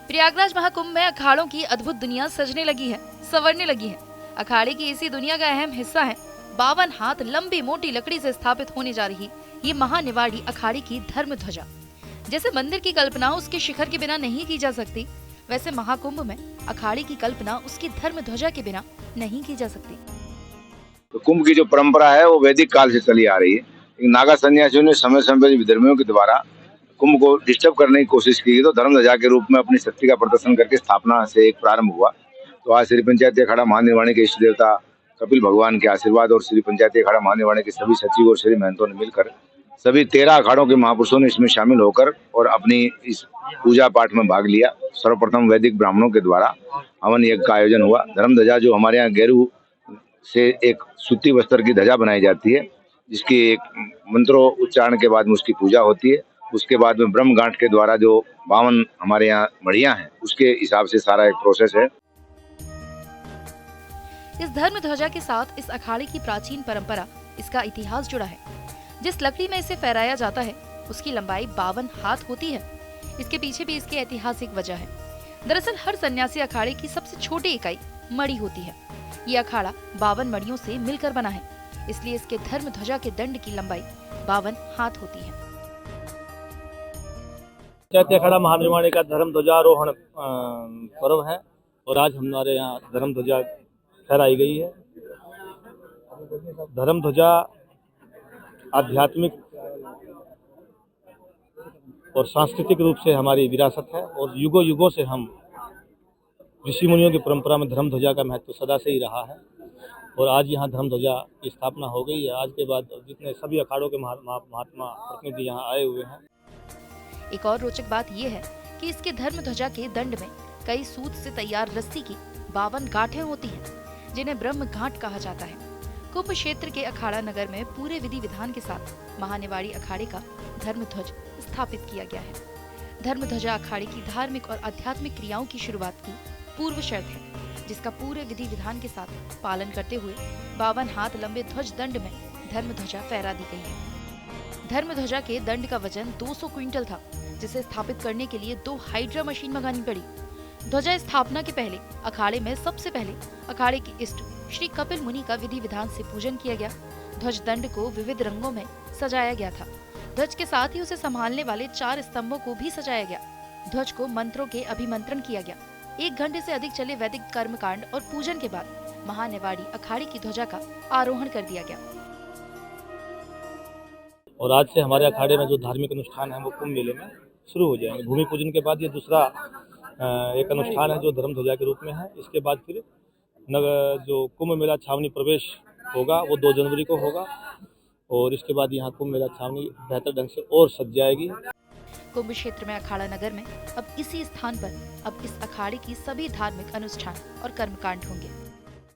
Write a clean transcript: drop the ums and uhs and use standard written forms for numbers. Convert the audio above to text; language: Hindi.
प्रयागराज महाकुंभ में अखाड़ों की अद्भुत दुनिया सजने लगी है, संवरने लगी है। अखाड़े की इसी दुनिया का अहम हिस्सा है 52 हाथ लंबी मोटी लकड़ी से स्थापित होने जा रही ये महानिवाड़ी अखाड़े की धर्म ध्वजा। जैसे मंदिर की कल्पना उसके शिखर के बिना नहीं की जा सकती, वैसे महाकुंभ में अखाड़े की कल्पना उसकी धर्म ध्वजा के बिना नहीं की जा सकती। तो कुंभ की जो परंपरा है वो वैदिक काल से चली आ रही है। नागा सन्यासियों ने समय समय पर विधर्मियों के द्वारा कुंभ को डिस्टर्ब करने की कोशिश की, तो धर्म ध्वजा के रूप में अपनी शक्ति का प्रदर्शन करके स्थापना से एक प्रारंभ हुआ। तो आज श्री पंचायती अखाड़ा महानिर्वाणी के इष्ट देवता कपिल भगवान के आशीर्वाद और श्री पंचायती अखाड़ा महानिर्वाणी के सभी सचिव और श्री महंतों ने मिलकर सभी 13 अखाड़ों के महापुरुषों ने इसमें शामिल होकर और अपनी इस पूजा पाठ में भाग लिया। सर्वप्रथम वैदिक ब्राह्मणों के द्वारा हवन यज्ञ का आयोजन हुआ। धर्म ध्वजा जो हमारे यहाँ गेरू से एक सूती वस्त्र की ध्वजा बनाई जाती है, जिसकी एक मंत्रों उच्चारण के बाद में उसकी पूजा होती है। उसके बाद में ब्रह्म गांठ के द्वारा जो 52 हमारे यहाँ मड़ियां हैं, उसके हिसाब से सारा एक प्रोसेस है। इस धर्म ध्वजा के साथ इस अखाड़े की प्राचीन परंपरा, इसका इतिहास जुड़ा है। जिस लकड़ी में इसे फहराया जाता है उसकी लंबाई 52 हाथ होती है। इसके पीछे भी इसकी ऐतिहासिक वजह है। दरअसल हर सन्यासी अखाड़े की सबसे छोटी इकाई मड़ी होती है। ये अखाड़ा 52 मड़ियों से मिलकर बना है, इसलिए इसके धर्म ध्वजा के दंड की लंबाई 52 हाथ होती है। पंचायती अखाड़ा महानिर्वाणी का धर्म ध्वजारोहण पर्व है और आज हमारे यहाँ धर्म ध्वजा फहराई गई है। धर्म ध्वजा आध्यात्मिक और सांस्कृतिक रूप से हमारी विरासत है और युगों युगों से हम ऋषि मुनियों की परंपरा में धर्म ध्वजा का महत्व सदा से ही रहा है और आज यहाँ धर्म ध्वजा की स्थापना हो गई है। आज के बाद जितने सभी अखाड़ों के महात्मा प्रतिनिधि यहाँ आए हुए हैं। एक और रोचक बात यह है कि इसके धर्म ध्वजा के दंड में कई सूत से तैयार रस्सी की 52 गांठें होती हैं, जिन्हें ब्रह्म घाट कहा जाता है। कुंभ क्षेत्र के अखाड़ा नगर में पूरे विधि विधान के साथ महानिवाड़ी अखाड़े का धर्म ध्वज स्थापित किया गया है। धर्म ध्वजा अखाड़े की धार्मिक और आध्यात्मिक क्रियाओं की शुरुआत की पूर्व शर्त है, जिसका पूरे विधि विधान के साथ पालन करते हुए 52 हाथ लंबे ध्वज दंड में धर्म ध्वजा फहरा दी गई है। धर्म ध्वजा के दंड का वजन 200 क्विंटल था, जिसे स्थापित करने के लिए 2 हाइड्रा मशीन मंगानी पड़ी। ध्वजा स्थापना के पहले अखाड़े में सबसे पहले अखाड़े के इष्ट श्री कपिल मुनि का विधि विधान से पूजन किया गया। ध्वज दंड को विविध रंगों में सजाया गया था। ध्वज के साथ ही उसे संभालने वाले 4 स्तंभों को भी सजाया गया। ध्वज को मंत्रों के अभिमंत्रण किया गया। 1 घंटे से अधिक चले वैदिक कर्मकांड और पूजन के बाद महानिवाड़ी अखाड़े की ध्वजा का आरोहण कर दिया गया। और आज से हमारे अखाड़े में जो धार्मिक अनुष्ठान है वो कुंभ मेले में शुरू हो जाएंगे। भूमि पूजन के बाद ये दूसरा एक अनुष्ठान है जो धर्म ध्वजा के रूप में है। इसके बाद फिर जो कुंभ मेला छावनी प्रवेश होगा वो 2 जनवरी को होगा और इसके बाद यहाँ कुंभ मेला छावनी बेहतर ढंग से और सज जाएगी। कुंभ क्षेत्र में अखाड़ा नगर में अब इसी स्थान पर अब इस अखाड़े की सभी धार्मिक अनुष्ठान और कर्मकांड होंगे।